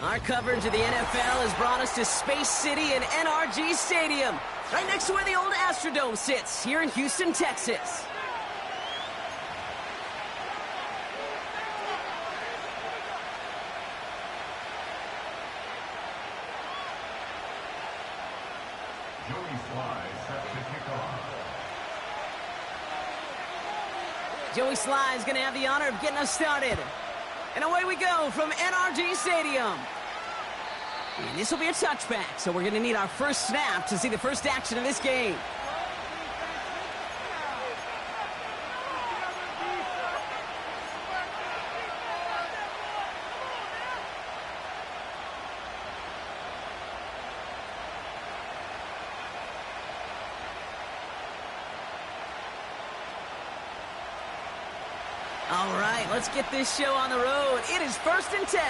Our coverage of the NFL has brought us to Space City and NRG Stadium, right next to where the old Astrodome sits, here in Houston, Texas. Joey Sly is going to have the honor of getting us started. And away we go from NRG Stadium. And this will be a touchback, so we're going to need our first snap to see the first action of this game. All right, let's get this show on the road. It is 1st and 10.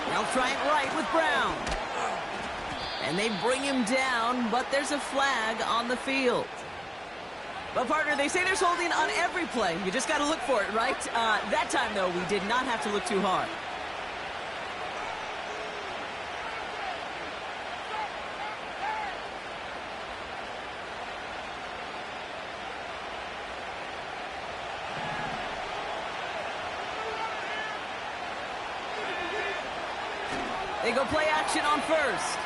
They'll try it right with Brown. And they bring him down, but there's a flag on the field. But, partner, they say there's holding on every play. You just got to look for it, right? That time, though, we did not have to look too hard. They go play action on first.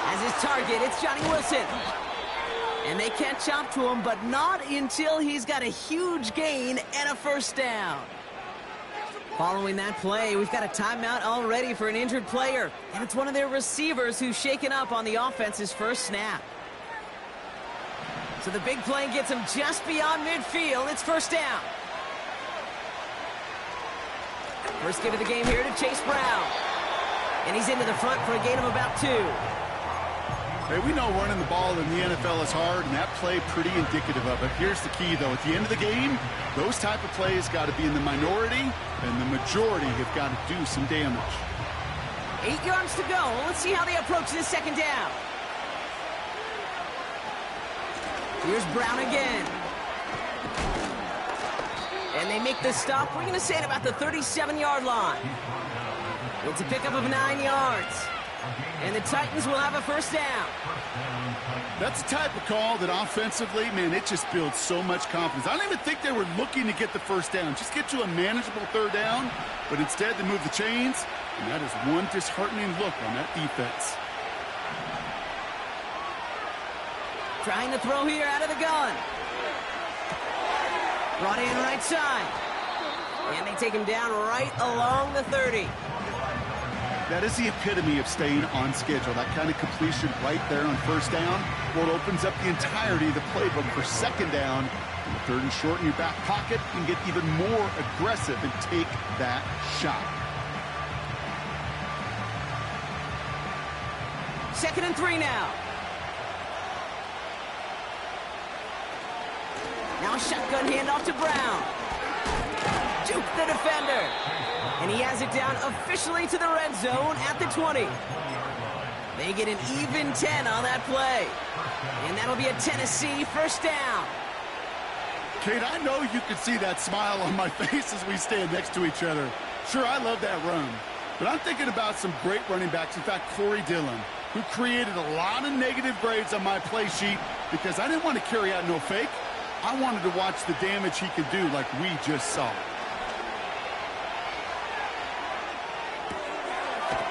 As his target, it's Johnny Wilson. And they can't chop to him, but not until he's got a huge gain and a first down. Following that play, we've got a timeout already for an injured player. And it's one of their receivers who's shaken up on the offense's first snap. So the big play gets him just beyond midfield. It's first down. First give of the game here to Chase Brown. And he's into the front for a gain of about 2. Hey, we know running the ball in the NFL is hard, and that play pretty indicative of it. Here's the key, though. At the end of the game, those type of plays got to be in the minority, and the majority have got to do some damage. 8 yards to go. Let's see how they approach this second down. Here's Brown again. And they make the stop. We're going to say at about the 37-yard line. It's a pickup of 9 yards. And the Titans will have a first down. That's the type of call that offensively, man, it just builds so much confidence. I don't even think they were looking to get the first down. Just get to a manageable third down. But instead, they move the chains. And that is one disheartening look on that defense. Trying to throw here out of the gun. Brought in right side. And they take him down right along the 30. That is the epitome of staying on schedule. That kind of completion right there on first down. Well, it opens up the entirety of the playbook for second down. And 3rd and short in your back pocket. You can get even more aggressive and take that shot. 2nd and 3 now. Now shotgun handoff to Brown. Juke the defender. And he has it down officially to the red zone at the 20. They get an even 10 on that play. And that'll be a Tennessee first down. Kate, I know you can see that smile on my face as we stand next to each other. Sure, I love that run. But I'm thinking about some great running backs. In fact, Corey Dillon, who created a lot of negative grades on my play sheet because I didn't want to carry out no fake. I wanted to watch the damage he could do like we just saw.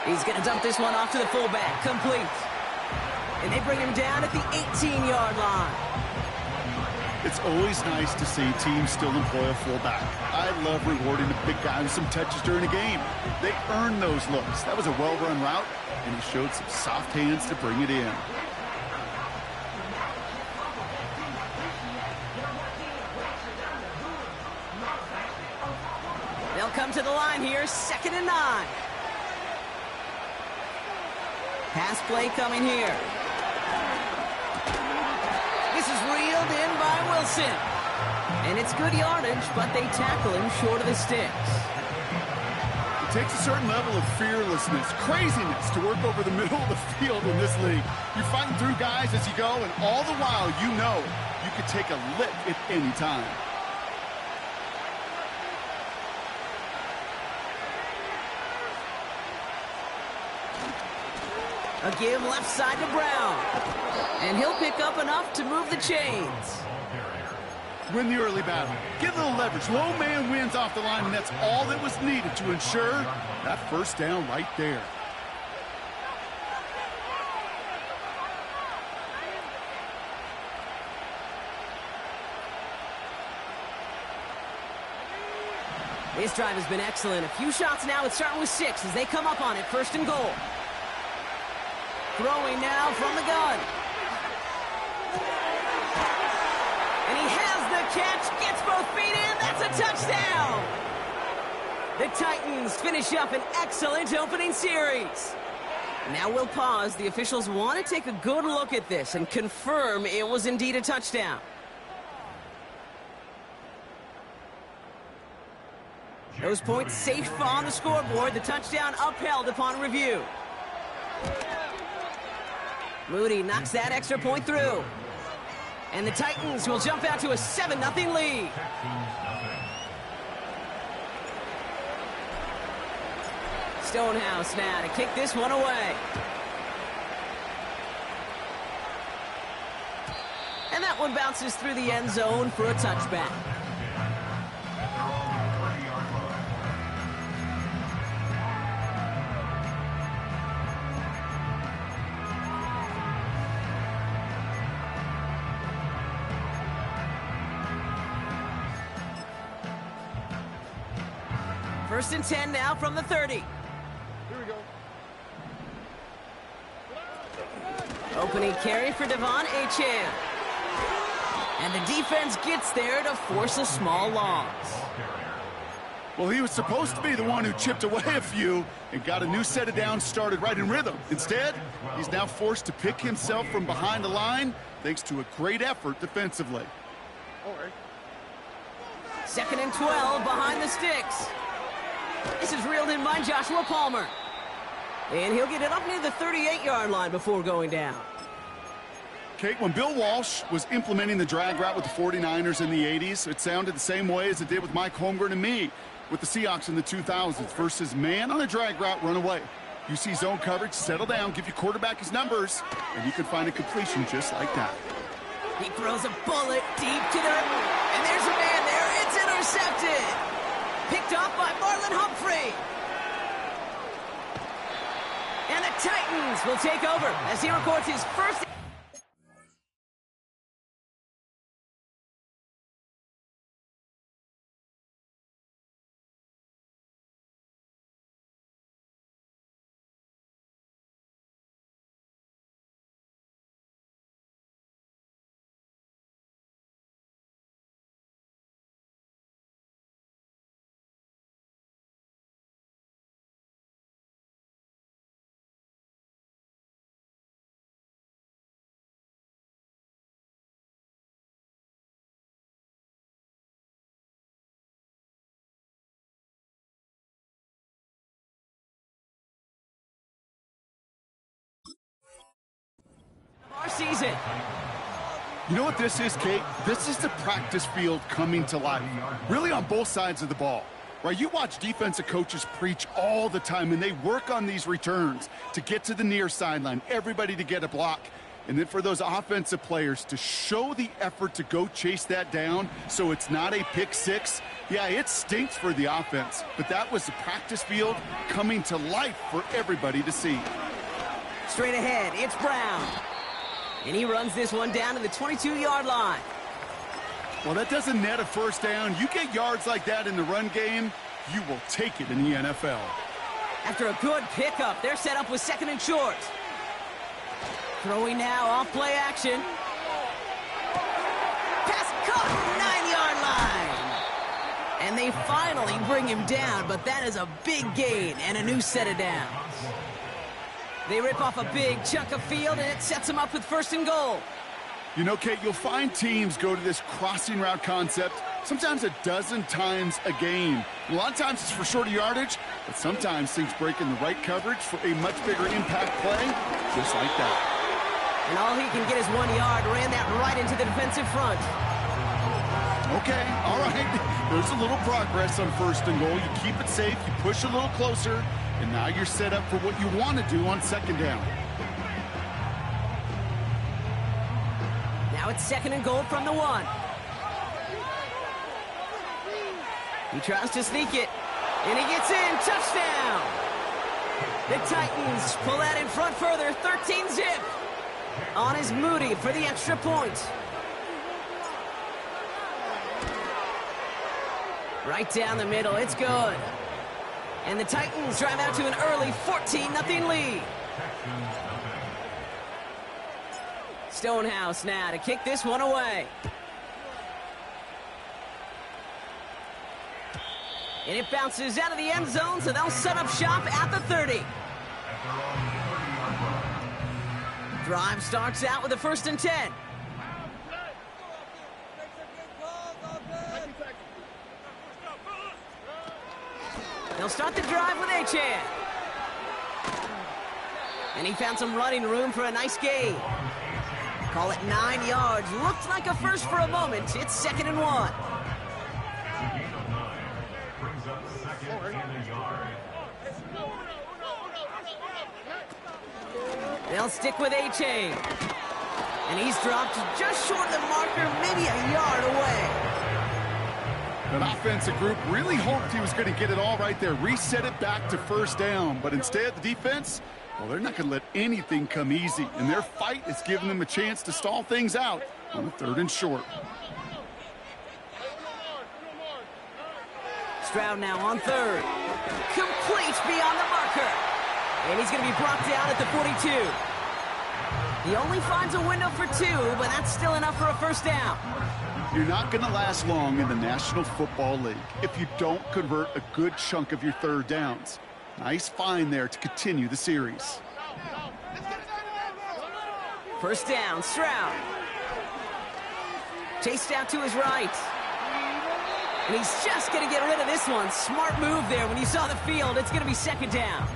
He's going to dump this one off to the fullback. Complete. And they bring him down at the 18-yard line. It's always nice to see teams still employ a fullback. I love rewarding the big guy with some touches during a game. They earn those looks. That was a well-run route, and he showed some soft hands to bring it in. They'll come to the line here, 2nd and 9. Pass play coming here. This is reeled in by Wilson. And it's good yardage, but they tackle him short of the sticks. It takes a certain level of fearlessness, craziness to work over the middle of the field in this league. You're fighting through guys as you go, and all the while you know you could take a lick at any time. A give left side to Brown. And he'll pick up enough to move the chains. Win the early battle. Get a little leverage. Low man wins off the line, and that's all that was needed to ensure that first down right there. This drive has been excellent. A few shots now. It's starting with 6 as they come up on it. First and goal. Throwing now from the gun. And he has the catch. Gets both feet in. That's a touchdown. The Titans finish up an excellent opening series. Now we'll pause. The officials want to take a good look at this and confirm it was indeed a touchdown. Those points safe on the scoreboard. The touchdown upheld upon review. Moody knocks that extra point through. And the Titans will jump out to a 7-0 lead. Stonehouse now to kick this one away. And that one bounces through the end zone for a touchback. First and 10 now from the 30. Here we go. Opening carry for Devon Achane. And the defense gets there to force a small loss. Well, he was supposed to be the one who chipped away a few and got a new set of downs started right in rhythm. Instead, he's now forced to pick himself from behind the line thanks to a great effort defensively. All right. Second and 12 behind the sticks. This is reeled in by Joshua Palmer. And he'll get it up near the 38-yard line before going down. Kate, when Bill Walsh was implementing the drag route with the 49ers in the 80s, it sounded the same way as it did with Mike Holmgren and me with the Seahawks in the 2000s versus man on a drag route, run away. You see zone coverage, settle down, give your quarterback his numbers, and you can find a completion just like that. He throws a bullet deep to the... And there's a man there. It's intercepted. Picked off by Marlon Humphrey. And the Titans will take over as he records his first... our season. You know what this is, Kate? This is the practice field coming to life, really on both sides of the ball. Right, you watch defensive coaches preach all the time, and they work on these returns to get to the near sideline, everybody to get a block. And then for those offensive players to show the effort to go chase that down so it's not a pick six. Yeah, it stinks for the offense, but that was the practice field coming to life for everybody to see. Straight ahead, it's Brown. And he runs this one down to the 22-yard line. Well, that doesn't net a first down. You get yards like that in the run game, you will take it in the NFL. After a good pickup, they're set up with second and short. Throwing now off play action. Pass caught, 9-yard line. And they finally bring him down, but that is a big gain and a new set of downs. They rip off a big chunk of field, and it sets them up with first and goal. You know, Kate, you'll find teams go to this crossing route concept sometimes a dozen times a game. A lot of times it's for shorter yardage, but sometimes things break in the right coverage for a much bigger impact play, just like that. And all he can get is 1 yard, ran that right into the defensive front. Okay, all right. There's a little progress on first and goal. You keep it safe, you push a little closer, and now you're set up for what you want to do on second down. Now it's 2nd and goal from the 1. He tries to sneak it, and he gets in. Touchdown! The Titans pull that in front further, 13-zip. On is Moody for the extra point. Right down the middle, it's good. And the Titans drive out to an early 14-0 lead. Stonehouse now to kick this one away. And it bounces out of the end zone, so they'll set up shop at the 30. Drive starts out with a 1st and 10. They'll start the drive with Achan. And he found some running room for a nice gain. Call it 9 yards. Looked like a first for a moment. It's 2nd and 1. They'll stick with Achan. And he's dropped just short of the marker, maybe a yard away. That offensive group really hoped he was going to get it all right there, reset it back to 1st down. But instead, the defense, well, they're not going to let anything come easy. And their fight is giving them a chance to stall things out on a 3rd and short. Stroud now on 3rd. Complete beyond the marker. And he's going to be brought down at the 42. He only finds a window for 2, but that's still enough for a 1st down. You're not going to last long in the National Football League if you don't convert a good chunk of your 3rd downs. Nice find there to continue the series. 1st down, Stroud. Chased out to his right. And he's just going to get rid of this one. Smart move there. When you saw the field, it's going to be 2nd down.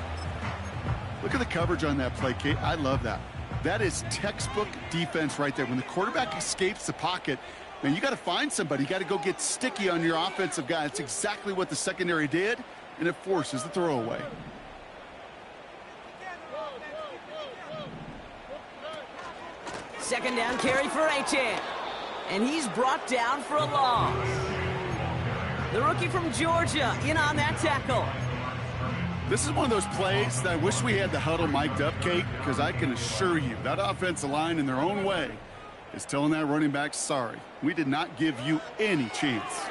Look at the coverage on that play, Kate. I love that. That is textbook defense right there. When the quarterback escapes the pocket, man, you got to find somebody. You got to go get sticky on your offensive guy. That's exactly what the secondary did, and it forces the throwaway. Second down carry for Achan. And he's brought down for a loss. The rookie from Georgia in on that tackle. This is one of those plays that I wish we had the huddle mic'd up, Kate, because I can assure you that offensive line in their own way is telling that running back, sorry, we did not give you any chance.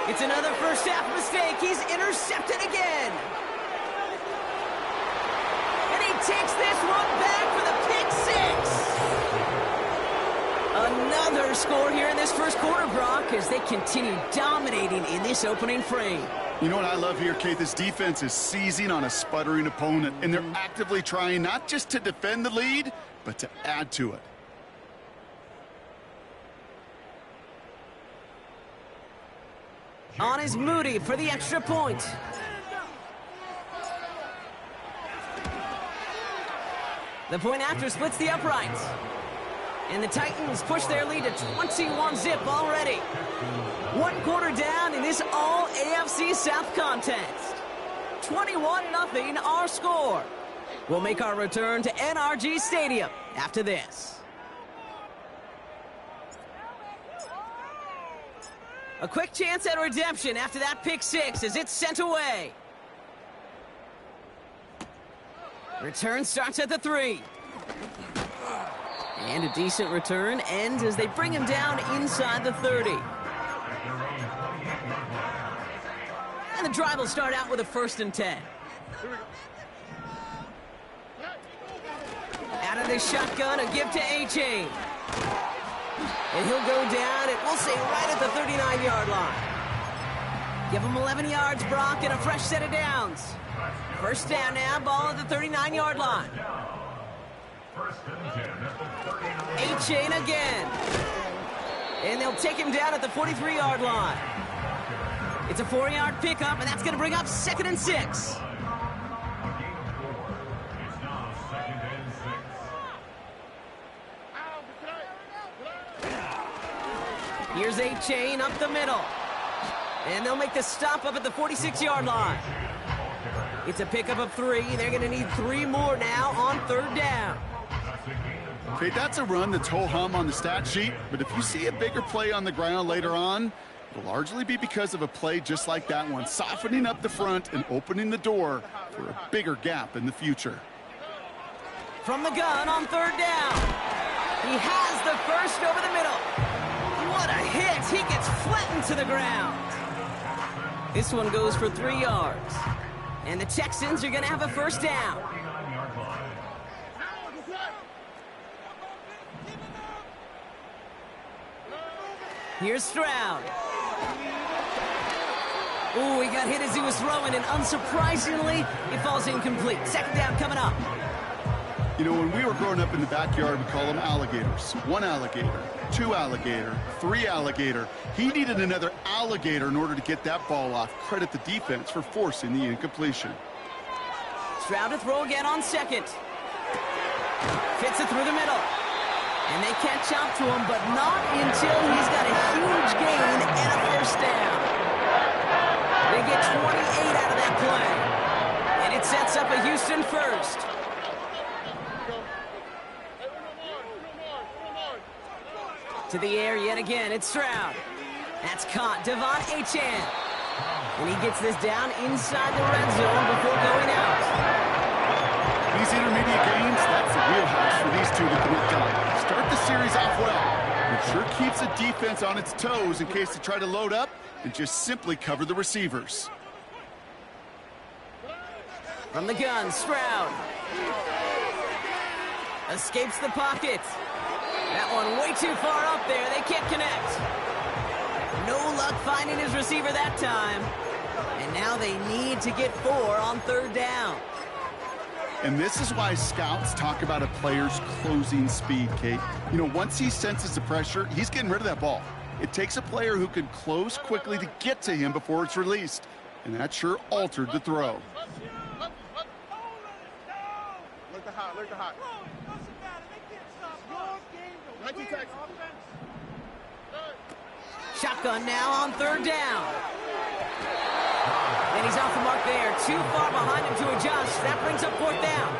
It's another first half mistake. He's intercepted again. And he takes this one back for the pick 6. Another score here in this first quarter, Brock, as they continue dominating in this opening frame. You know what I love here, Kate? This defense is seizing on a sputtering opponent, and they're actively trying not just to defend the lead, but to add to it. On is Moody for the extra point. The point after splits the uprights. And the Titans push their lead to 21-zip already. 1 quarter down in this all-AFC South contest. 21-0 our score. We'll make our return to NRG Stadium after this. A quick chance at redemption after that pick 6 as it's sent away. Return starts at the 3. And a decent return ends as they bring him down inside the 30. And the drive will start out with a 1st and 10. Out of the shotgun, a give to Achan. And he'll go down, and we'll say right at the 39-yard line. Give him 11 yards, Brock, and a fresh set of downs. 1st down now, ball at the 39-yard line. Achan again. And they'll take him down at the 43-yard line. It's a 4-yard pickup, and that's going to bring up 2nd and 6. Here's Achan up the middle. And they'll make the stop up at the 46-yard line. It's a pickup of 3. They're going to need 3 more now on 3rd down. Okay, that's a run that's ho-hum on the stat sheet, but if you see a bigger play on the ground later on, it'll largely be because of a play just like that one, softening up the front and opening the door for a bigger gap in the future. From the gun on third down. He has the first over the middle. What a hit. He gets flattened to the ground. This one goes for 3 yards. And the Texans are going to have a first down. Here's Stroud. Ooh, he got hit as he was throwing, and unsurprisingly, he falls incomplete. Second down coming up. You know, when we were growing up in the backyard, we call them alligators. 1 alligator, 2 alligator, 3 alligator. He needed another alligator in order to get that ball off. Credit the defense for forcing the incompletion. Stroud to throw again on second. Fits it through the middle. And they can't chop to him, but not until he's got a huge gain and a first down. They get 28 out of that play. And it sets up a Houston first. To the air yet again, it's Stroud. That's caught, Devon Achane. And he gets this down inside the red zone before going out. These intermediate games, that's the wheelhouse for these two to connect on. Start the series off well. It sure keeps the defense on its toes in case they try to load up and just simply cover the receivers. From the gun, Stroud. Escapes the pocket. That one way too far up there. They can't connect. No luck finding his receiver that time. And now they need to get 4 on third down. And this is why scouts talk about a player's closing speed, Kate. You know, once he senses the pressure, he's getting rid of that ball. It takes a player who can close quickly to get to him before it's released. And that sure altered the throw. Look the hot, look the hot. Shotgun now on third down. And he's off the mark there. Too far behind him to adjust. That brings up fourth down.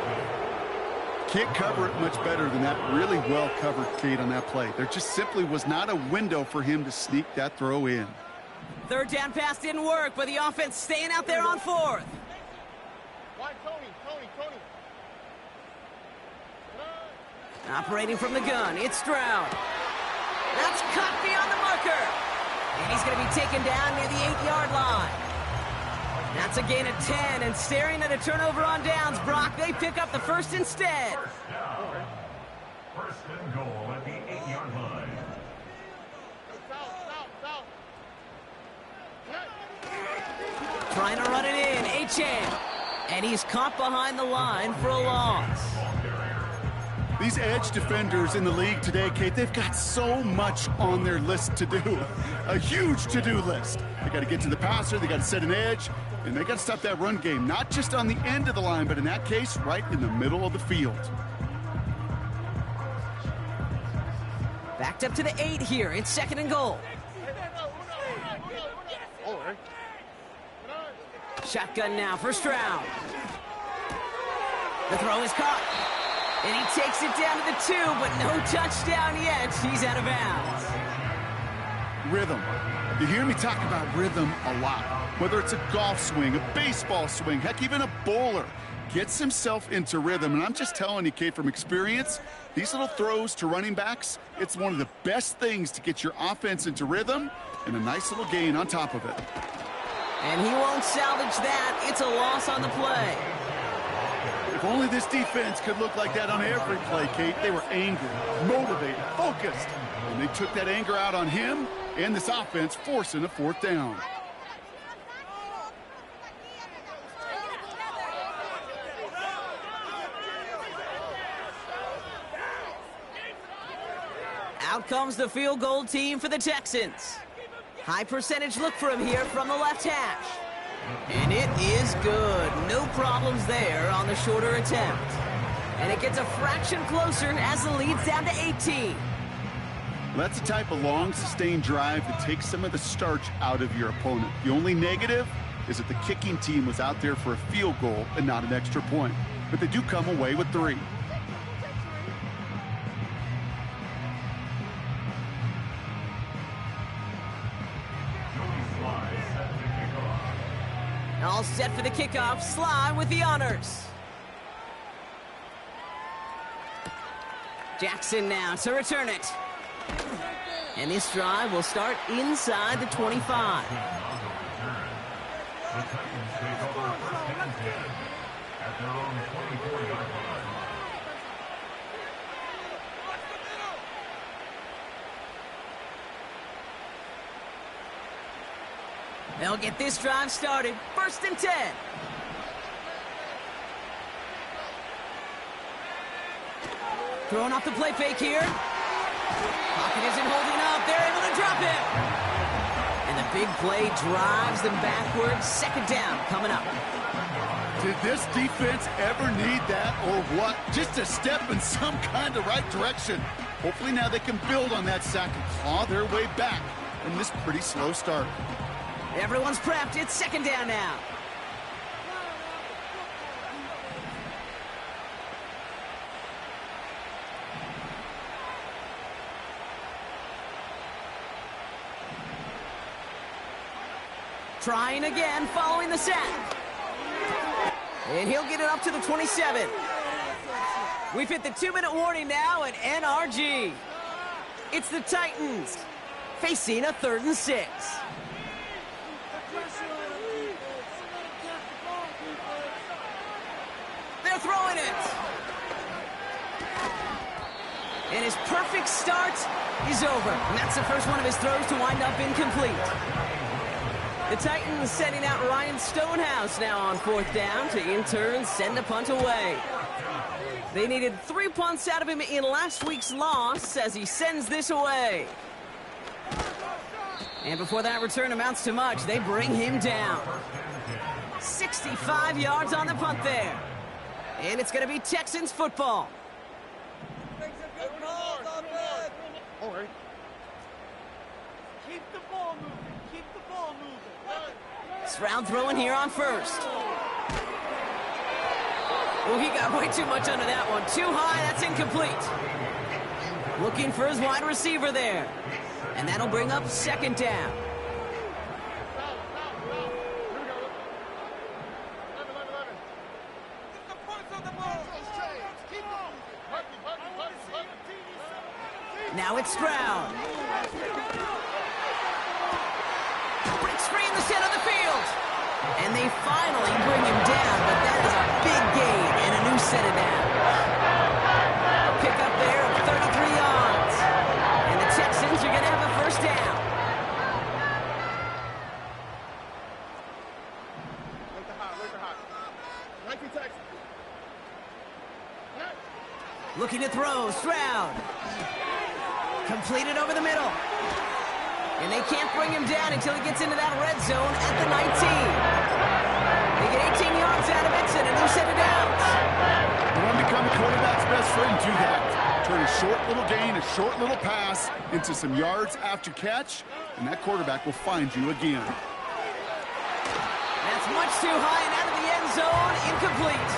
Can't cover it much better than that. Really well covered, Kate, on that play. There just simply was not a window for him to sneak that throw in. Third down pass didn't work, but the offense staying out there on fourth. Why, Tony? Operating from the gun, it's Stroud. That's cut beyond the marker. And he's going to be taken down near the 8-yard line. That's a gain of 10, and staring at a turnover on downs, Brock, they pick up the first instead. First and goal at the 8-yard line. Trying to run it in, Achane. And he's caught behind the line for a loss. These edge defenders in the league today, Kate, they've got so much on their list to do. A huge to-do list. They got to get to the passer, they got to set an edge, and they got to stop that run game, not just on the end of the line, but in that case, right in the middle of the field. Backed up to the 8 here. It's second and goal. Shotgun now for Stroud. The throw is caught. And he takes it down to the 2, but no touchdown yet. He's out of bounds. Rhythm. You hear me talk about rhythm a lot. Whether it's a golf swing, a baseball swing, heck, even a bowler gets himself into rhythm. And I'm just telling you, Kate, from experience, these little throws to running backs, it's one of the best things to get your offense into rhythm and a nice little gain on top of it. And he won't salvage that. It's a loss on the play. If only this defense could look like that on every play, Kate. They were angry, motivated, focused. And they took that anger out on him and this offense, forcing a fourth down. Out comes the field goal team for the Texans. High percentage look for him here from the left hash. And it is good. No problems there on the shorter attempt. And it gets a fraction closer as the lead's down to 18. That's the type of long, sustained drive that takes some of the starch out of your opponent. The only negative is that the kicking team was out there for a field goal and not an extra point. But they do come away with 3. All set for the kickoff. Sly with the honors. Jackson now to return it. And this drive will start inside the 25. The Titans take over first and 10 at their own 24-yard line. They'll get this drive started. First and 10. Throwing off the play fake here. Pocket isn't holding up. They're able to drop it. And the big play drives them backwards. Second down coming up. Did this defense ever need that or what? Just a step in some kind of right direction. Hopefully now they can build on that sack and claw their way back from this pretty slow start. Everyone's prepped. It's second down now. Trying again following the sack. And he'll get it up to the 27. We've hit the 2-minute warning now at NRG. It's the Titans facing a 3rd and 6. They're throwing it. And his perfect start is over. And that's the first one of his throws to wind up incomplete. The Titans sending out Ryan Stonehouse now on 4th down to in turn send a punt away. They needed 3 punts out of him in last week's loss as he sends this away. And before that return amounts to much, they bring him down. 65 yards on the punt there. And it's going to be Texans football. Keep the ball moving. Keep the ball moving. Stroud throwing here on first. Oh, he got way too much under that one. Too high, that's incomplete. Looking for his wide receiver there. And that'll bring up second down. Now it's Stroud. Breaks free in the center of the field. And they finally bring him down, but that is a big gain and a new set of downs. A pickup there of 33 yards. And the Texans are going to have a first down. Look hot. 19 Texans. Looking to throw, Stroud. Completed over the middle. And they can't bring him down until he gets into that red zone at the 19. They get 18 yards out of it and a new set of downs. You want to become a quarterback's best friend, do that. Turn a short little gain, a short little pass into some yards after catch, and that quarterback will find you again. That's much too high and out of the end zone, incomplete.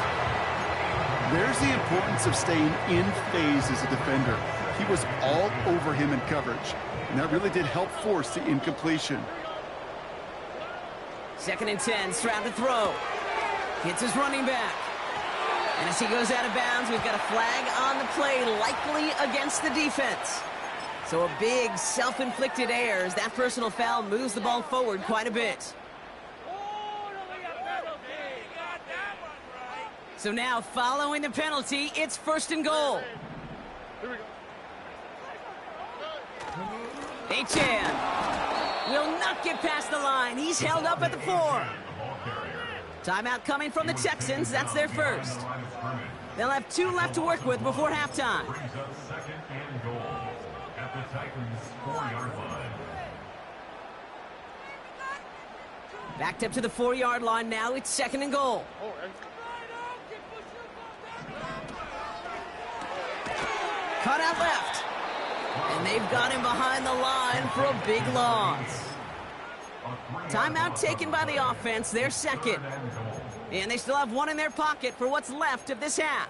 There's the importance of staying in phase as a defender. He was all over him in coverage, and that really did help force the incompletion. 2nd and 10, Stroud to throw. Hits his running back. And as he goes out of bounds, we've got a flag on the play, likely against the defense. So a big self-inflicted error as that personal foul moves the ball forward quite a bit. So now, following the penalty, it's 1st and goal. Achan will not get past the line. He's held up at the 4. Timeout coming from the Texans. That's their first. They'll have 2 left to work with before halftime. Brings up 2nd and goal at the Titans' 4-yard line. Backed up to the 4-yard line now. It's 2nd and goal. Cut out left. And they've got him behind the line for a big loss. Timeout taken by the offense, their second. And they still have 1 in their pocket for what's left of this half.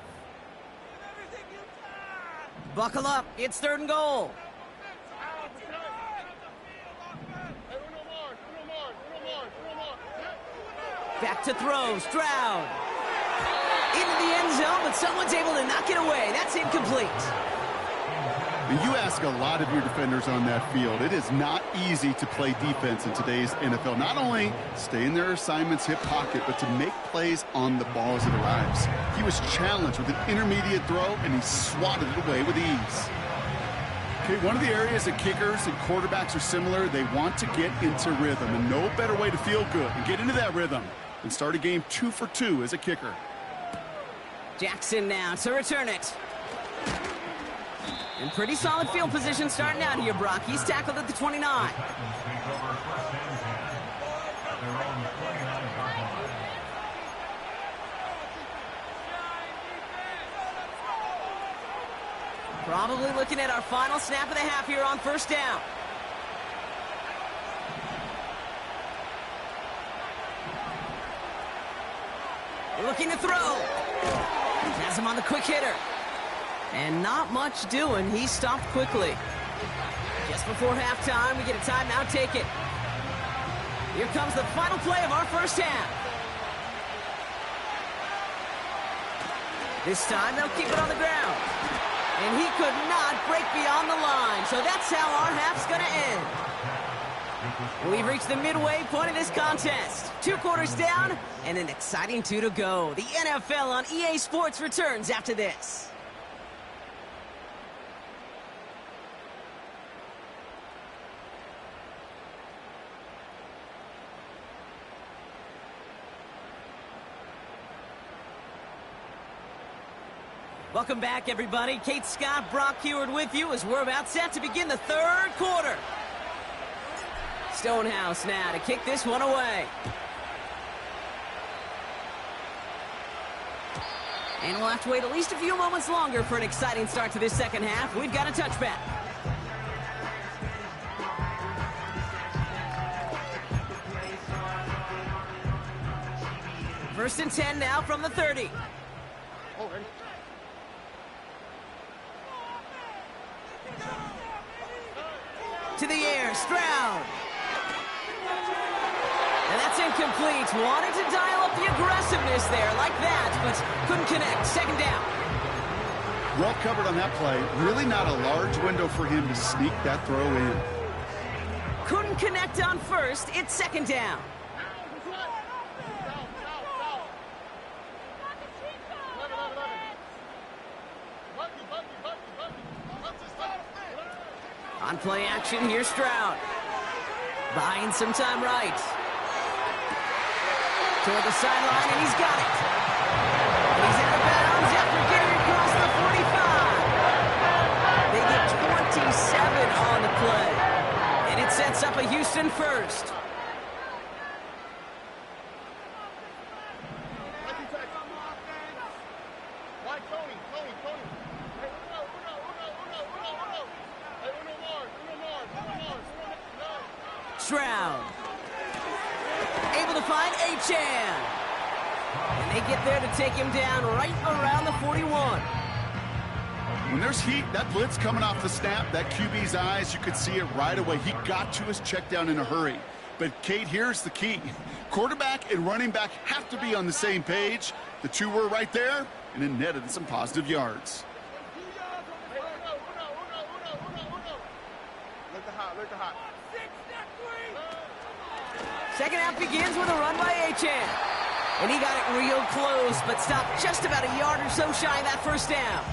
Buckle up, it's 3rd and goal. Back to throw, Stroud. Into the end zone, but someone's able to knock it away. That's incomplete. And you ask a lot of your defenders on that field. It is not easy to play defense in today's NFL. Not only stay in their assignment's hip pocket, but to make plays on the ball as it arrives. He was challenged with an intermediate throw, and he swatted it away with ease. Okay, one of the areas that kickers and quarterbacks are similar, they want to get into rhythm. And no better way to feel good and get into that rhythm than start a game 2 for 2 as a kicker. Jackson now to return it. In pretty solid field position starting out here, Brock. He's tackled at the 29. Probably looking at our final snap of the half here on first down. Looking to throw. Has him on the quick hitter. And not much doing. He stopped quickly. Just before halftime, we get a timeout. Take it. Here comes the final play of our first half. This time, they'll keep it on the ground. And he could not break beyond the line. So that's how our half's going to end. We've reached the midway point of this contest. 2 quarters down and an exciting 2 to go. The NFL on EA Sports returns after this. Welcome back, everybody. Kate Scott, Brock Heward with you as we're about set to begin the 3rd quarter. Stonehouse now to kick this one away. And we'll have to wait at least a few moments longer for an exciting start to this second half. We've got a touchback. First and 10 now from the 30. Oh, ready? To the air, Stroud. And that's incomplete. Wanted to dial up the aggressiveness there like that, but couldn't connect. Second down. Well covered on that play. Really not a large window for him to sneak that throw in. Couldn't connect on first. It's second down. On play action, here's Stroud. Buying some time right. Toward the sideline, and he's got it. And he's out of bounds after getting across the 45. They get 27 on the play. And it sets up a Houston first. Stroud. Able to find Achane. And they get there to take him down right around the 41. When there's heat, that blitz coming off the snap, that QB's eyes, you could see it right away. He got to his check down in a hurry. But, Kate, here's the key. Quarterback and running back have to be on the same page. The two were right there, and it netted some positive yards. Second half begins with a run by Achane. And he got it real close, but stopped just about a yard or so shy of that first down.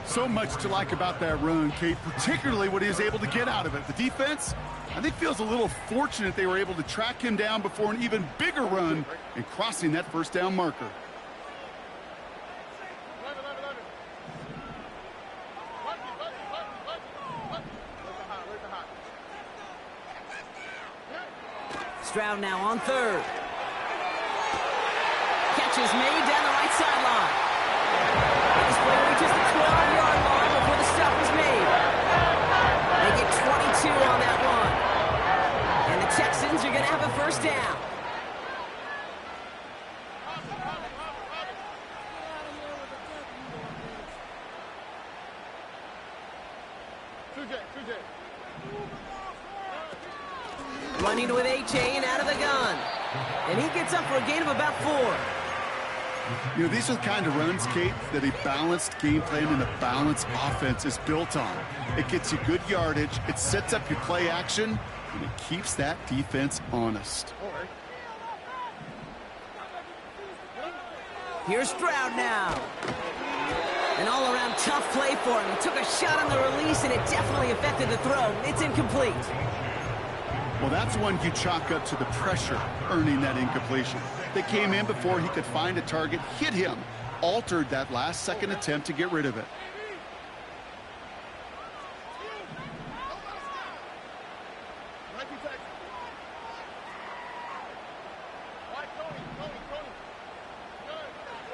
So much to like about that run, Kate, particularly what he was able to get out of it. The defense, I think, feels a little fortunate they were able to track him down before an even bigger run and crossing that first down marker. Stroud now on third. Catch is made down the right sideline. This play reaches the 12-yard line before the stop was made. They get 22 on that one. And the Texans are going to have a first down. Running with Achane out of the gun. And he gets up for a gain of about 4. You know, these are the kind of runs, Kate, that a balanced game plan and a balanced offense is built on. It gets you good yardage, it sets up your play action, and it keeps that defense honest. Here's Stroud now. An all-around tough play for him. He took a shot on the release, and it definitely affected the throw. It's incomplete. Well, that's one you chalk up to the pressure earning that incompletion. They came in before he could find a target, hit him, altered that last-second attempt to get rid of it.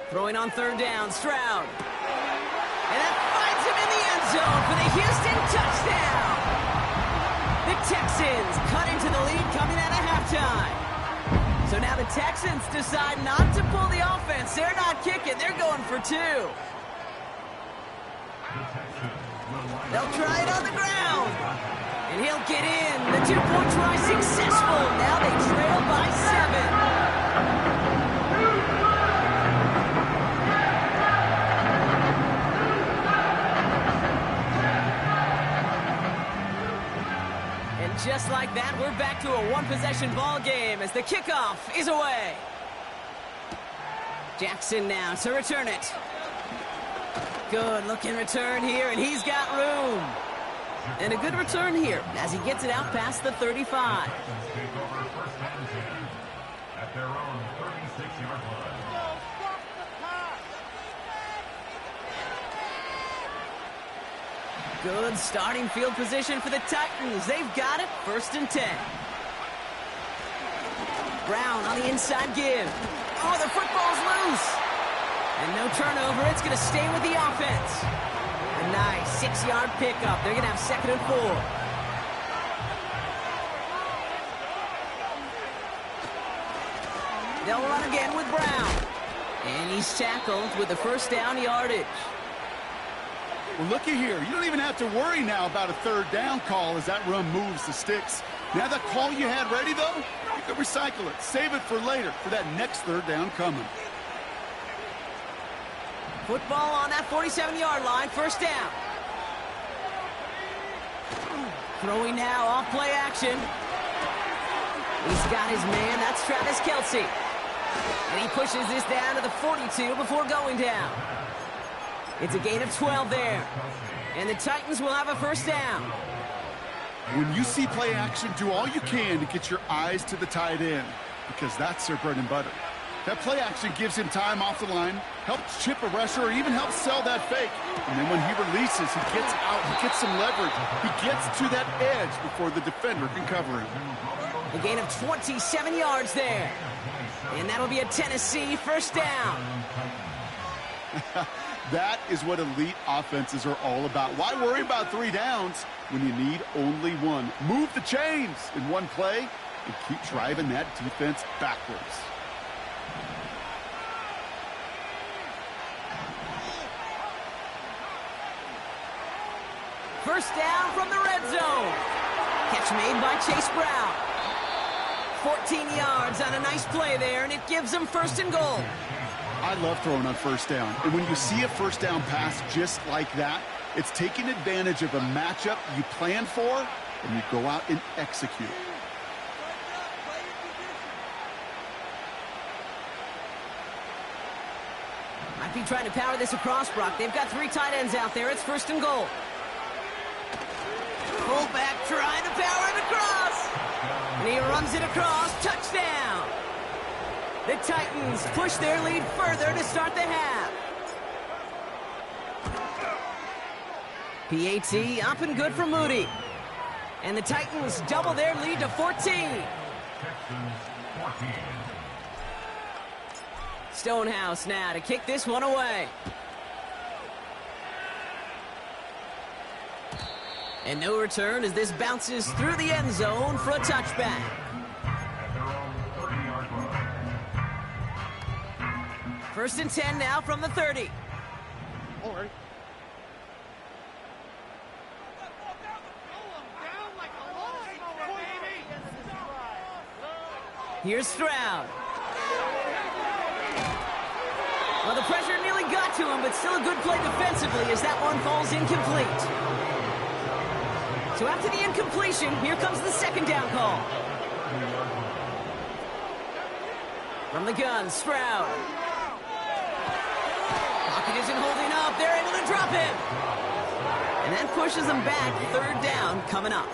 Throwing on third down, Stroud. And that finds him in the end zone for the Houston touchdown. The Texans cut into the lead coming out of halftime. So now the Texans decide not to pull the offense. They're not kicking. They're going for 2. They'll try it on the ground. And he'll get in. The 2-point try successful. Now they trail by 7. Just like that, we're back to a one-possession ball game as the kickoff is away. Jackson now to return it. Good-looking return here, and he's got room. And a good return here as he gets it out past the 35. At their own 36-yard line. Good starting field position for the Titans. They've got it, 1st and 10. Brown on the inside give. Oh, the football's loose. And no turnover. It's going to stay with the offense. A nice 6-yard pickup. They're going to have 2nd and 4. They'll run again with Brown. And he's tackled with the 1st down yardage. Well, looky here. You don't even have to worry now about a 3rd down call as that run moves the sticks. Now that call you had ready, though, you can recycle it. Save it for later for that next 3rd down coming. Football on that 47-yard line, 1st down. Throwing now, off play action. He's got his man, that's Travis Kelce. And he pushes this down to the 42 before going down. It's a gain of 12 there. And the Titans will have a 1st down. When you see play action, do all you can to get your eyes to the tight end, because that's their bread and butter. That play action gives him time off the line, helps chip a rusher, or even helps sell that fake. And then when he releases, he gets out, he gets some leverage. He gets to that edge before the defender can cover him. A gain of 27 yards there. And that'll be a Tennessee 1st down. That is what elite offenses are all about. Why worry about 3 downs when you need only 1? Move the chains in one play and keep driving that defense backwards. First down from the red zone. Catch made by Chase Brown. 14 yards on a nice play there, and it gives them 1st and goal. I love throwing on 1st down. And when you see a 1st down pass just like that, it's taking advantage of a matchup you plan for, and you go out and execute. Might be trying to power this across, Brock. They've got 3 tight ends out there. It's 1st and goal. Fullback trying to power it across. And he runs it across. Touchdown. The Titans push their lead further to start the half. PAT up and good for Moody. And the Titans double their lead to 14. Texans 14. Stonehouse now to kick this one away. And no return as this bounces through the end zone for a touchback. At their own 30-yard line. 1st and 10 now from the 30. All right. Here's Stroud. Well, the pressure nearly got to him, but still a good play defensively as that one falls incomplete. So after the incompletion, here comes the second down call. From the gun, Stroud. Pocket isn't holding up. They're able to drop him. And that pushes them back. Third down coming up.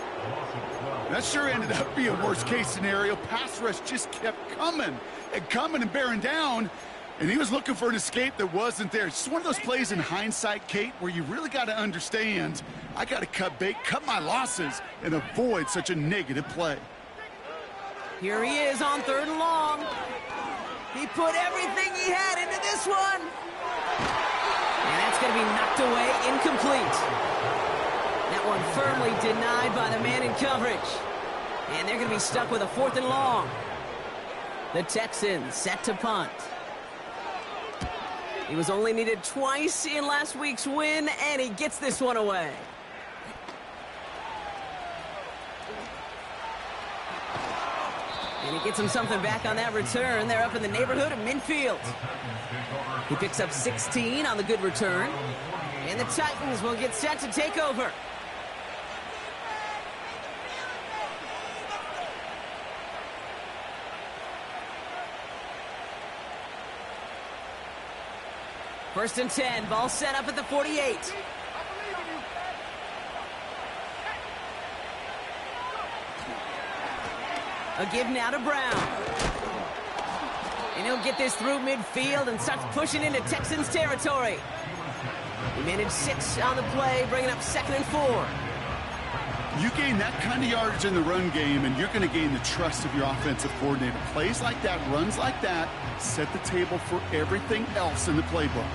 That sure ended up being a worst-case scenario. Pass rush just kept coming and bearing down, and he was looking for an escape that wasn't there. It's just one of those plays in hindsight, Kate, where you really got to understand, I got to cut bait, cut my losses, and avoid such a negative play. Here he is on third and long. He put everything he had into this one. And that's going to be knocked away, incomplete. That one firmly denied by the man in coverage. And they're going to be stuck with a fourth and long. The Texans set to punt. He was only needed twice in last week's win, and he gets this one away. And he gets him something back on that return. They're up in the neighborhood of midfield. He picks up 16 on the good return. And the Titans will get set to take over. First and 10, ball set up at the 48. A give now to Brown. And he'll get this through midfield and starts pushing into Texans territory. He managed 6 on the play, bringing up 2nd and 4. You gain that kind of yardage in the run game, and you're going to gain the trust of your offensive coordinator. Plays like that, runs like that, set the table for everything else in the playbook.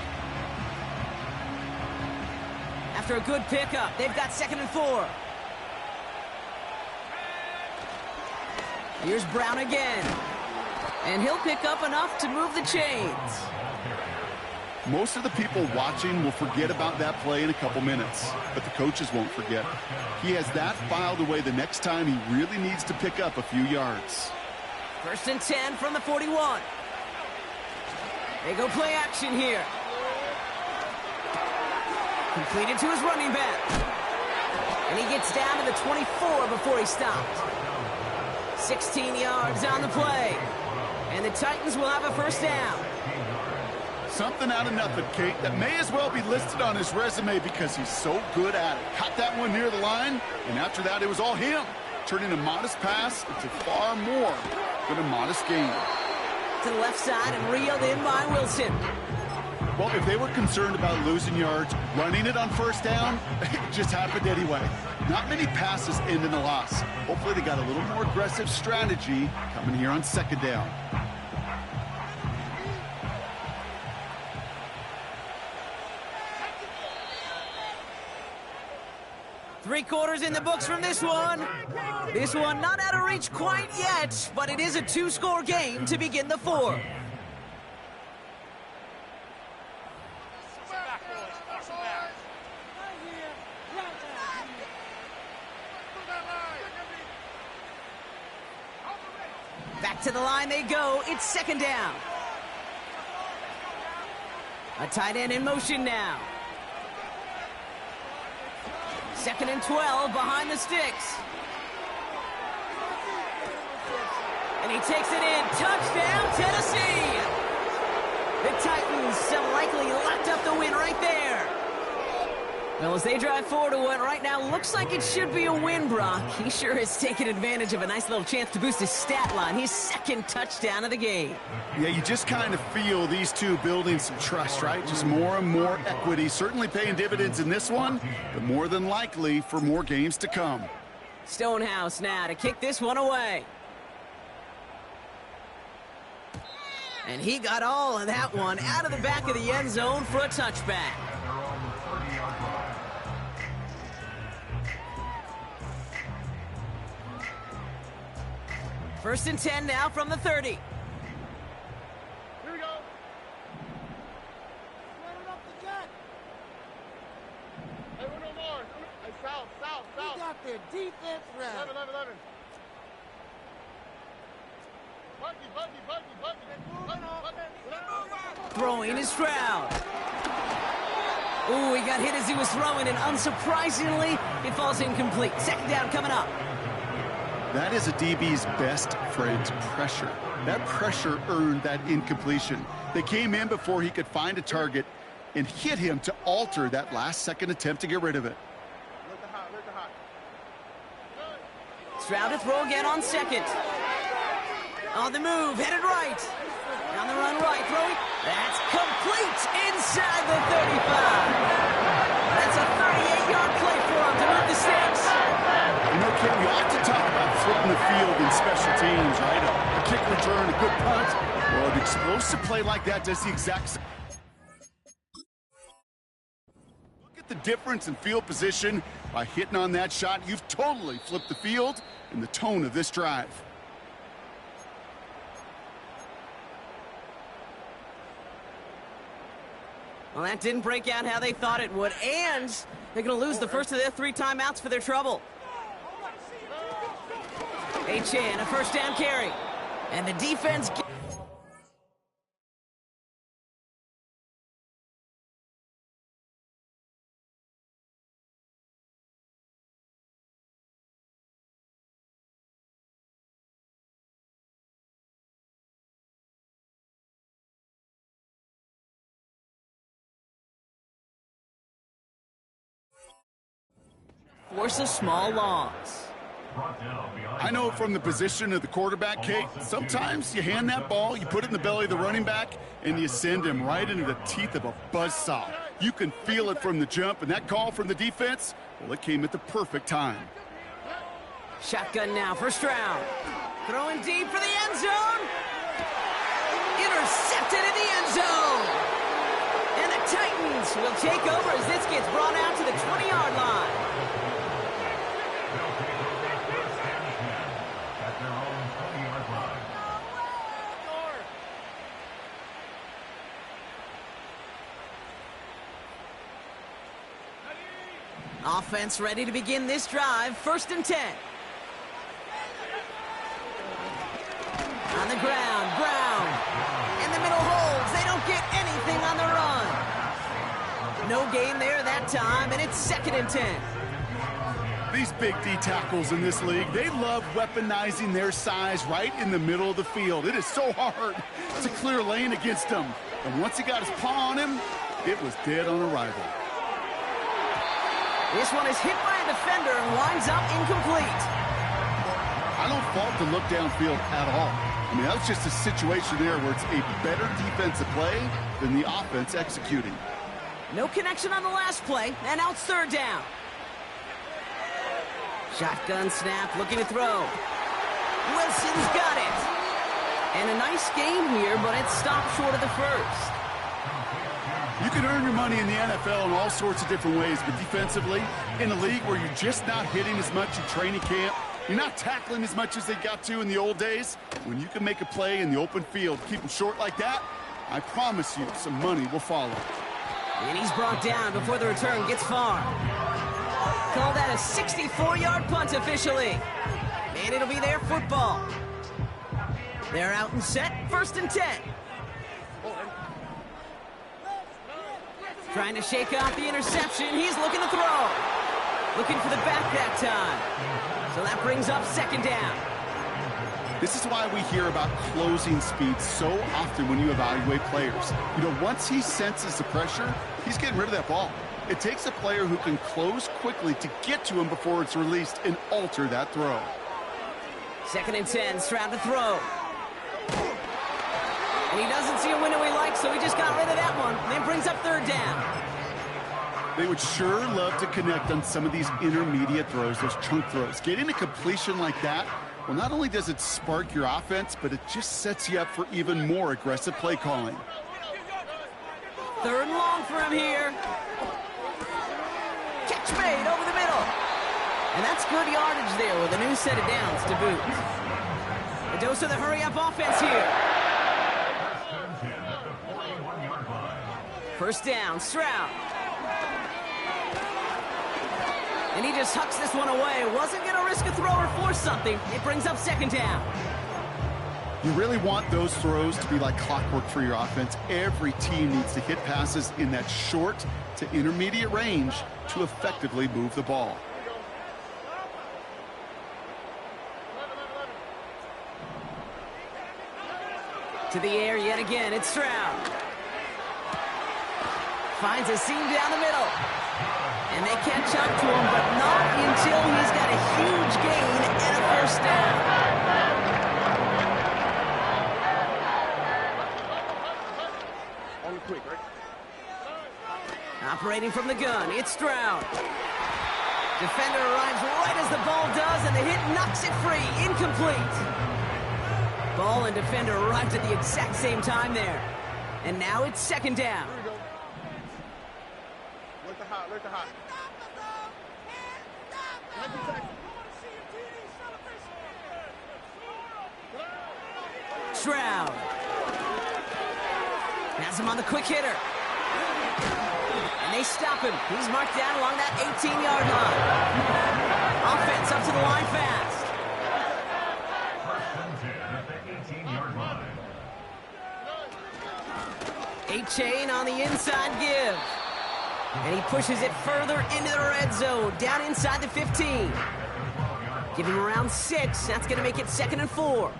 After a good pickup, they've got 2nd and 4. Here's Brown again. And he'll pick up enough to move the chains. Most of the people watching will forget about that play in a couple minutes, but the coaches won't forget. He has that filed away the next time he really needs to pick up a few yards. First and 10 from the 41. They go play action here. Completed to his running back. And he gets down to the 24 before he stopped. 16 yards on the play. And the Titans will have a first down. Something out of nothing, Kate, that may as well be listed on his resume because he's so good at it. Caught that one near the line, and after that it was all him, turning a modest pass into far more than a modest gain. To the left side and reeled in by Wilson. Well, if they were concerned about losing yards, running it on first down, it just happened anyway. Not many passes end in a loss. Hopefully they got a little more aggressive strategy coming here on second down. Three quarters in the books from this one. This one not out of reach quite yet, but it is a 2-score game to begin the 4th. Back to the line they go. It's second down. A tight end in motion now. 2nd and 12 behind the sticks. And he takes it in. Touchdown, Tennessee! The Titans have likely locked up the win right there. Well, as they drive forward to what right now looks like it should be a win, Brock. He sure has taken advantage of a nice little chance to boost his stat line. His 2nd touchdown of the game. Yeah, you just kind of feel these two building some trust, right? Just more and more equity. Certainly paying dividends in this one, but more than likely for more games to come. Stonehouse now to kick this one away. And he got all of that one out of the back of the end zone for a touchback. First and 10 now from the 30. Here we go. Run it up the jet. Hey, no more. Hey, south. We got their defense right. 11. Punch. Throwing is Stroud. Ooh, he got hit as he was throwing, and unsurprisingly, it falls incomplete. Second down coming up. That is a DB's best friend, pressure. That pressure earned that incompletion. They came in before he could find a target and hit him to alter that last-second attempt to get rid of it. Stroud to throw again on second. On the move, headed right. On the run right, throwing. That's complete inside the 35. That's a 38-yard play for him to move the sticks. You know, Ken, we ought to talk about flipping the field in special teams, right? A kick return, a good punt. Well, an explosive play like that does the exact same. Look at the difference in field position. By hitting on that shot, you've totally flipped the field and the tone of this drive. Well, that didn't break out how they thought it would, and they're going to lose the first of their 3 timeouts for their trouble. H.N., a first down carry. And the defense... force a small loss. I know from the position of the quarterback, Kate, sometimes you hand that ball, you put it in the belly of the running back, and you send him right into the teeth of a buzzsaw. You can feel it from the jump, and that call from the defense, well, it came at the perfect time. Shotgun now for Stroud. Throwing deep for the end zone. Intercepted in the end zone. And the Titans will take over as this gets brought out to the 20-yard line. Offense ready to begin this drive. First and 10. On the ground, Brown. In the middle holds. They don't get anything on the run. No gain there that time, and it's second and 10. These big D tackles in this league, they love weaponizing their size right in the middle of the field. It is so hard to clear lane against them. And once he got his paw on him, it was dead on arrival. This one is hit by a defender and winds up incomplete. I don't fault the look downfield at all. I mean, that was just a situation there where it's a better defensive play than the offense executing. No connection on the last play, and now it's third down. Shotgun snap, looking to throw. Wilson's got it. And a nice game here, but it stopped short of the first. You can earn your money in the NFL in all sorts of different ways, but defensively, in a league where you're just not hitting as much in training camp, you're not tackling as much as they got to in the old days, when you can make a play in the open field, keep them short like that, I promise you some money will follow. And he's brought down before the return gets far. Call that a 64-yard punt officially. And it'll be their football. They're out and set, first and 10. Trying to shake off the interception. He's looking to throw. Looking for the back that time. So that brings up second down. This is why we hear about closing speed so often when you evaluate players. You know, once he senses the pressure, he's getting rid of that ball. It takes a player who can close quickly to get to him before it's released and alter that throw. Second and 10, Stroud to throw. And he doesn't see a window he likes, so he just got rid of that one. And then brings up third down. They would sure love to connect on some of these intermediate throws, those chunk throws. Getting a completion like that, well, not only does it spark your offense, but it just sets you up for even more aggressive play calling. Third and long for him here. Catch made over the middle. And that's good yardage there with a new set of downs to boot. A dose of the hurry-up offense here. First down, Stroud. And he just hucks this one away. Wasn't going to risk a throw or force something. It brings up second down. You really want those throws to be like clockwork for your offense. Every team needs to hit passes in that short to intermediate range to effectively move the ball. To the air yet again, it's Stroud. Finds a seam down the middle. And they catch up to him, but not until he's got a huge gain and a first down. On the quick, right? Operating from the gun, it's Stroud. Defender arrives right as the ball does, and the hit knocks it free. Incomplete. Ball and defender arrived at the exact same time there. And now it's second down. Here we go. Let the hot, let the hot. Stroud. Has him on the quick hitter. And they stop him. He's marked down along that 18-yard line. Offense up to the line fast. A-Chain on the inside give. And he pushes it further into the red zone, down inside the 15. Give him around 6. That's going to make it 2nd and 4.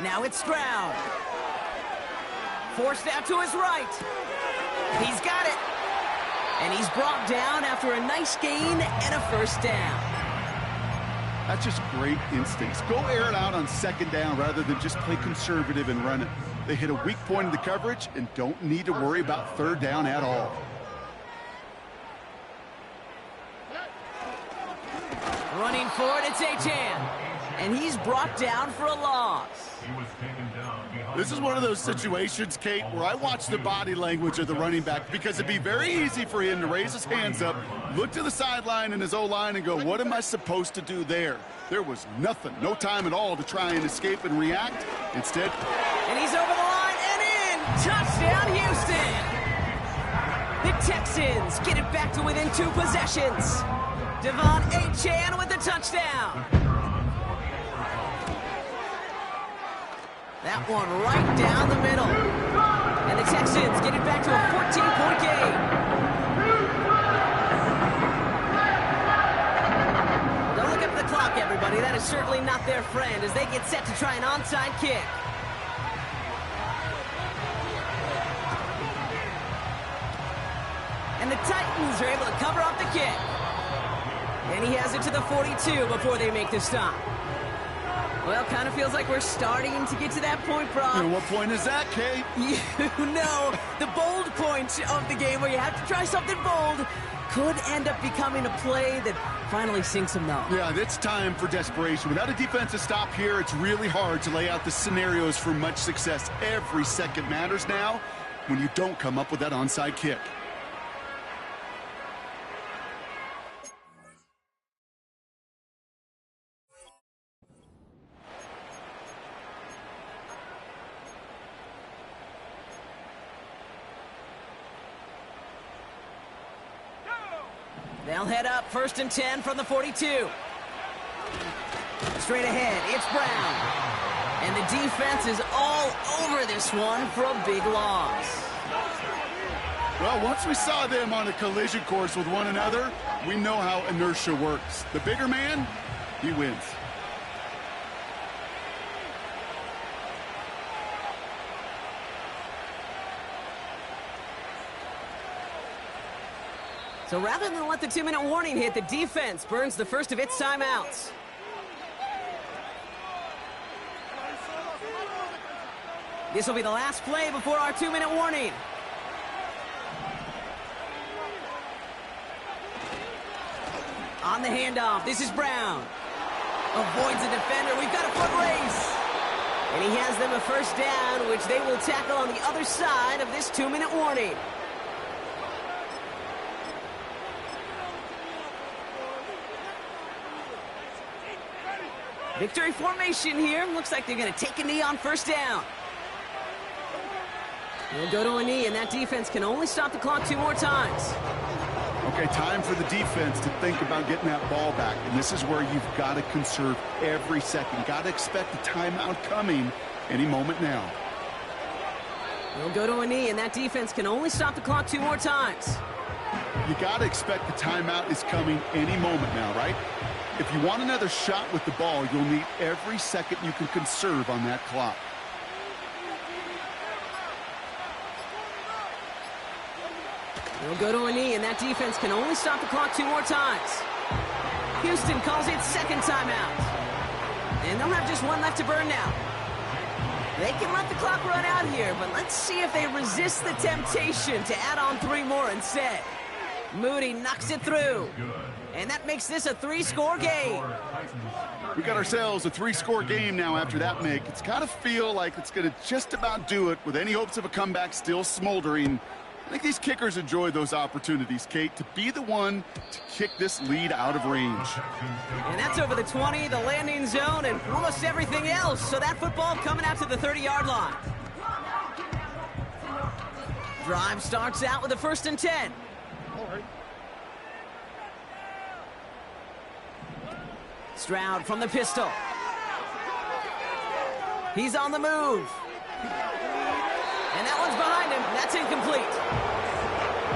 Now it's Stroud. Forced out to his right. He's got it. And he's brought down after a nice gain and a first down. That's just great instincts. Go air it out on second down rather than just play conservative and run it. They hit a weak point in the coverage and don't need to worry about third down at all. Running forward, it's A-Chan. And he's brought down for a loss. This is one of those situations, Kate, where I watch the body language of the running back because it'd be very easy for him to raise his hands up, look to the sideline and his O-line and go, what am I supposed to do there? There was nothing, no time at all to try and escape and react. Instead... And he's over the line and in! Touchdown, Houston! The Texans get it back to within 2 possessions. Devon A-Chan with the touchdown. That one right down the middle. And the Texans get it back to a 14-point game. Don't look up at the clock, everybody. That is certainly not their friend as they get set to try an onside kick. And the Titans are able to cover up the kick. And he has it to the 42 before they make the stop. Well, kind of feels like we're starting to get to that point, Brock. And what point is that, Kate? You know, the bold point of the game where you have to try something bold could end up becoming a play that finally sinks them, though. Yeah, it's time for desperation. Without a defensive stop here, it's really hard to lay out the scenarios for much success. Every second matters now when you don't come up with that onside kick. They'll head up 1st and 10 from the 42. Straight ahead, it's Brown. And the defense is all over this one for a big loss. Well, once we saw them on a collision course with one another, we know how inertia works. The bigger man, he wins. So rather than let the 2-minute warning hit, the defense burns the first of its timeouts. This will be the last play before our 2-minute warning. On the handoff, this is Brown. Avoids the defender, we've got a foot race. And he has them a first down, which they will tackle on the other side of this 2-minute warning. Victory formation here. Looks like they're going to take a knee on first down. They'll go to a knee, and that defense can only stop the clock 2 more times. Okay, time for the defense to think about getting that ball back. And this is where you've got to conserve every second. Got to expect a timeout coming any moment now. He'll go to a knee, and that defense can only stop the clock 2 more times. You got to expect the timeout is coming any moment now, right? If you want another shot with the ball, you'll need every second you can conserve on that clock. He'll go to a knee, and that defense can only stop the clock 2 more times. Houston calls it second timeout. And they'll have just 1 left to burn now. They can let the clock run out here, but let's see if they resist the temptation to add on 3 more instead. Moody knocks it through. And that makes this a 3-score game. We got ourselves a 3-score game now after that make. It's got to feel like it's going to just about do it with any hopes of a comeback still smoldering. I think these kickers enjoy those opportunities, Kate, to be the one to kick this lead out of range. And that's over the 20, the landing zone, and almost everything else. So that football coming out to the 30-yard line. Drive starts out with a 1st and 10. Stroud from the pistol. He's on the move. And that one's behind him. That's incomplete.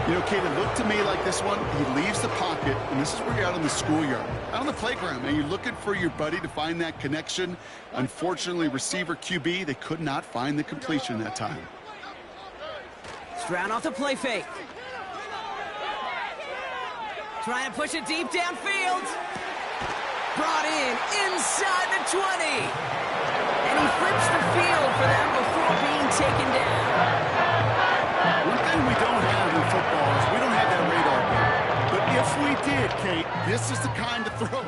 You know, Kate, it looked to me like this one, he leaves the pocket, and this is where you're out in the schoolyard, out on the playground, and you're looking for your buddy to find that connection. Unfortunately, receiver QB, they could not find the completion that time. Stroud off the play fake. Trying to push it deep downfield. Brought in inside the 20. And he flips the field for them before being taken down. One thing we don't have in football is we don't have that radar gun. But if we did, Kate, this is the kind of throw,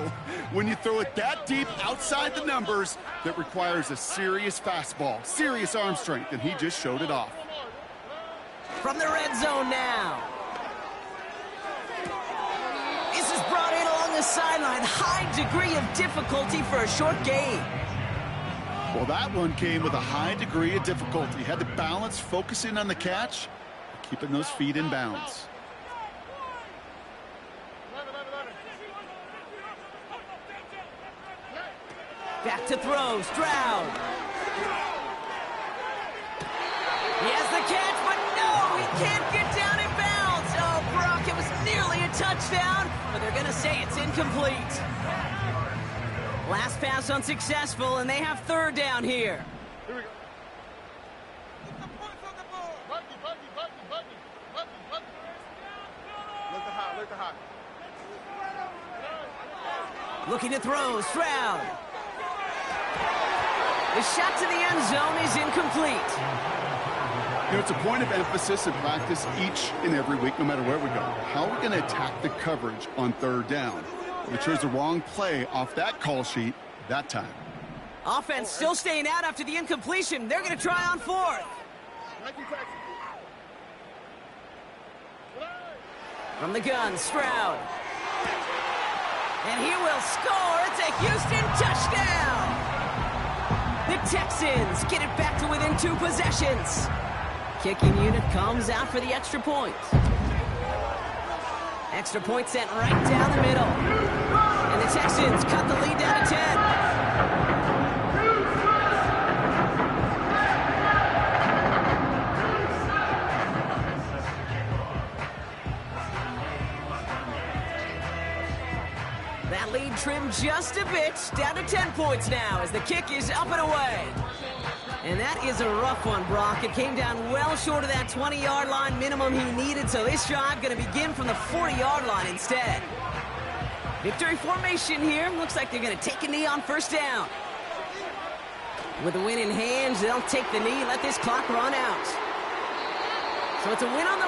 when you throw it that deep outside the numbers, that requires a serious fastball, serious arm strength, and he just showed it off. From the red zone now. This is brought in along the sideline. High degree of difficulty for a short gain. Well, that one came with a high degree of difficulty. Had to balance focusing on the catch, keeping those feet in bounds. Back to throw, Stroud. He has the catch, but no, he can't get down in bounds. Oh, Brock, it was nearly a touchdown, but they're going to say it's incomplete. Last pass unsuccessful, and they have 3rd down here. Here we go. Look to high. Looking to throw, Stroud. The shot to the end zone is incomplete. You know, it's a point of emphasis in practice each and every week, no matter where we go. How are we going to attack the coverage on 3rd down? We chose the wrong play off that call sheet that time. Offense still staying out after the incompletion. They're going to try on 4th. From the gun, Stroud. And he will score. It's a Houston touchdown. The Texans get it back to within 2 possessions. Kicking unit comes out for the extra point. Extra point sent right down the middle. And the Texans cut the lead down to 10. That lead trimmed just a bit, down to 10 points now as the kick is up and away. And that is a rough one, Brock. It came down well short of that 20-yard line minimum he needed, so this drive going to begin from the 40-yard line instead. Victory formation here. Looks like they're going to take a knee on 1st down. With the win in hand, they'll take the knee, let this clock run out. So it's a win on the